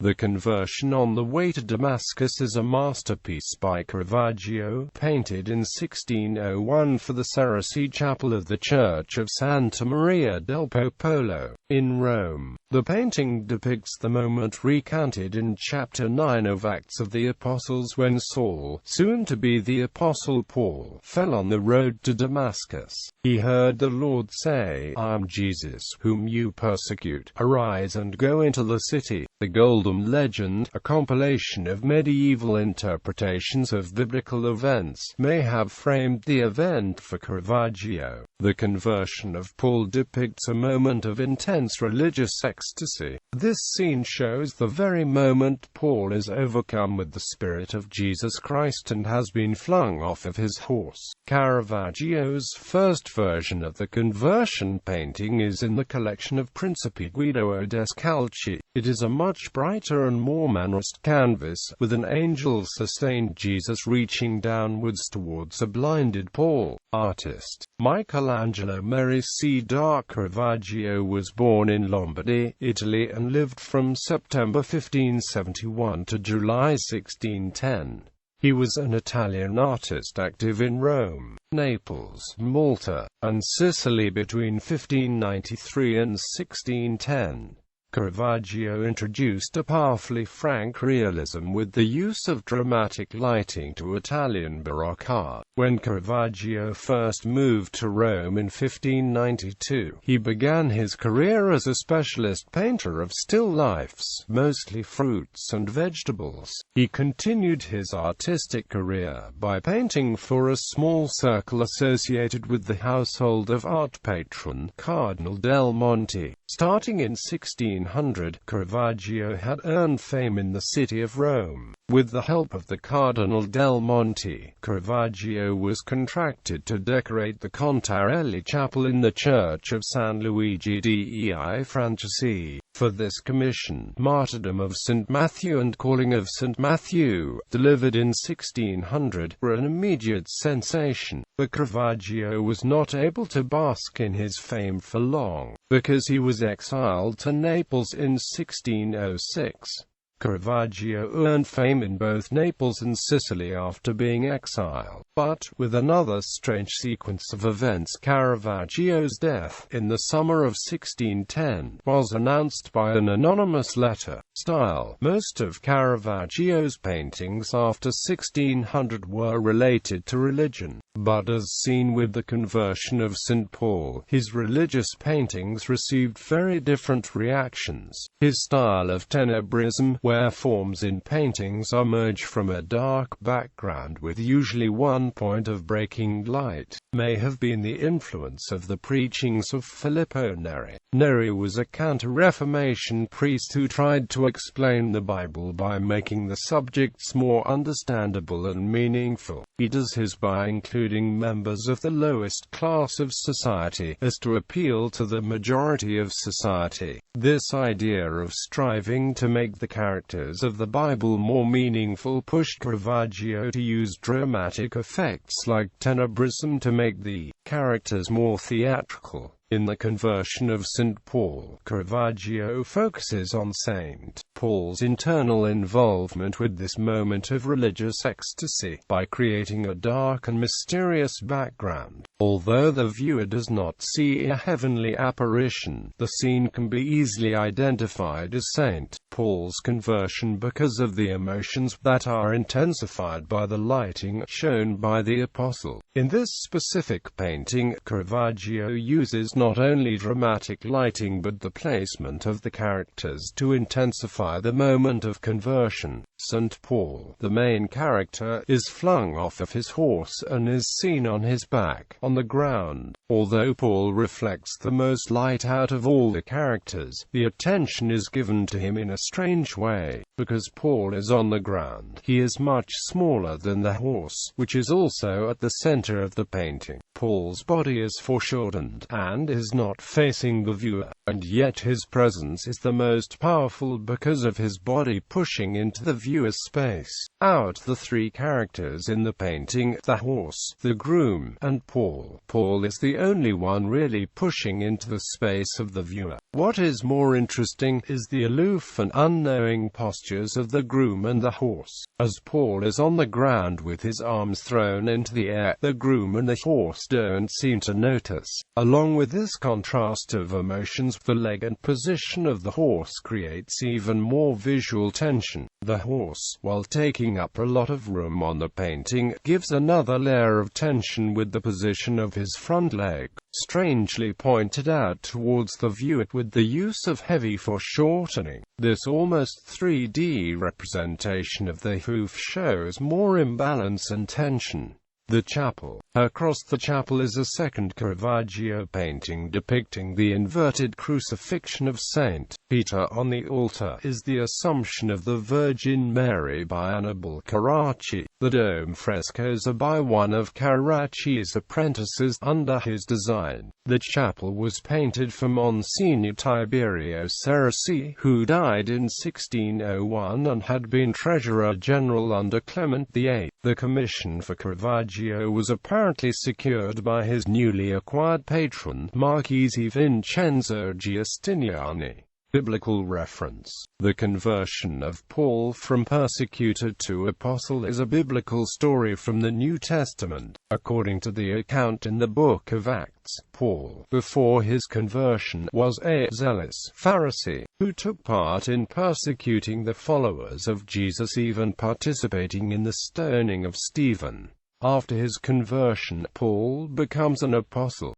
The Conversion on the Way to Damascus is a masterpiece by Caravaggio, painted in 1601 for the Cerasi Chapel of the Church of Santa Maria del Popolo, in Rome. The painting depicts the moment recounted in chapter 9 of Acts of the Apostles when Saul, soon to be the Apostle Paul, fell on the road to Damascus. He heard the Lord say, "I am Jesus, whom you persecute. Arise and go into the city." The Golden Legend, a compilation of medieval interpretations of biblical events, may have framed the event for Caravaggio. The Conversion of Paul depicts a moment of intense religious ecstasy. This scene shows the very moment Paul is overcome with the Spirit of Jesus Christ and has been flung off of his horse. Caravaggio's first version of the conversion painting is in the collection of Principe Guido Descalchi. It is a much brighter and more mannerist canvas, with an angel-sustained Jesus reaching downwards towards a blinded Paul. Artist Michelangelo Merisi da Caravaggio was born in Lombardy, Italy and lived from September 1571 to July 1610. He was an Italian artist active in Rome, Naples, Malta, and Sicily between 1593 and 1610. Caravaggio introduced a powerfully frank realism with the use of dramatic lighting to Italian Baroque art. When Caravaggio first moved to Rome in 1592, he began his career as a specialist painter of still lifes, mostly fruits and vegetables. He continued his artistic career by painting for a small circle associated with the household of art patron Cardinal del Monte. Starting in 1600, Caravaggio had earned fame in the city of Rome. With the help of the Cardinal del Monte, Caravaggio was contracted to decorate the Untitled Chapel in the Church of San Luigi dei Francesi. For this commission, Martyrdom of St. Matthew and Calling of St. Matthew, delivered in 1600, were an immediate sensation. But Caravaggio was not able to bask in his fame for long, because he was exiled to Naples in 1606. Caravaggio earned fame in both Naples and Sicily after being exiled, but, with another strange sequence of events, Caravaggio's death, in the summer of 1610, was announced by an anonymous letter. Style: most of Caravaggio's paintings after 1600 were related to religion, but as seen with the Conversion of St. Paul, his religious paintings received very different reactions. His style of tenebrism, where forms in paintings are merged from a dark background with usually one point of breaking light, may have been the influence of the preachings of Filippo Neri. Neri was a counter-Reformation priest who tried to explain the Bible by making the subjects more understandable and meaningful. He does his by including members of the lowest class of society, as to appeal to the majority of society. This idea of striving to make the characters of the Bible more meaningful pushed Caravaggio to use dramatic effects like tenebrism to make the characters more theatrical. In the Conversion of St. Paul, Caravaggio focuses on St. Paul's internal involvement with this moment of religious ecstasy, by creating a dark and mysterious background. Although the viewer does not see a heavenly apparition, the scene can be easily identified as St. Paul's conversion because of the emotions that are intensified by the lighting shown by the apostle. In this specific painting, Caravaggio uses not only dramatic lighting but the placement of the characters to intensify the moment of conversion. St. Paul, the main character, is flung off of his horse and is seen on his back, on the ground. Although Paul reflects the most light out of all the characters, the attention is given to him in a strange way. Because Paul is on the ground, he is much smaller than the horse, which is also at the center of the painting. Paul's body is foreshortened, and, and is not facing the viewer, and yet his presence is the most powerful because of his body pushing into the viewer's space. Out the three characters in the painting, the horse, the groom, and Paul, Paul is the only one really pushing into the space of the viewer. What is more interesting is the aloof and unknowing postures of the groom and the horse. As Paul is on the ground with his arms thrown into the air, the groom and the horse don't seem to notice. Along with this contrast of emotions, the leg and position of the horse creates even more visual tension. The horse, while taking up a lot of room on the painting, gives another layer of tension with the position of his front leg, strangely pointed out towards the viewer with the use of heavy foreshortening. This almost 3D representation of the hoof shows more imbalance and tension. The chapel. Across the chapel is a second Caravaggio painting depicting the inverted crucifixion of Saint Peter. On the altar is the Assumption of the Virgin Mary by Annibale Carracci. The dome frescoes are by one of Carracci's apprentices under his design. The chapel was painted for Monsignor Tiberio Cerasi, who died in 1601 and had been Treasurer General under Clement VIII. The commission for Caravaggio was apparently secured by his newly acquired patron, Marchese Vincenzo Giustiniani. Biblical reference. The conversion of Paul from persecutor to apostle is a biblical story from the New Testament. According to the account in the book of Acts, Paul, before his conversion, was a zealous Pharisee who took part in persecuting the followers of Jesus, even participating in the stoning of Stephen. After his conversion, Paul becomes an apostle.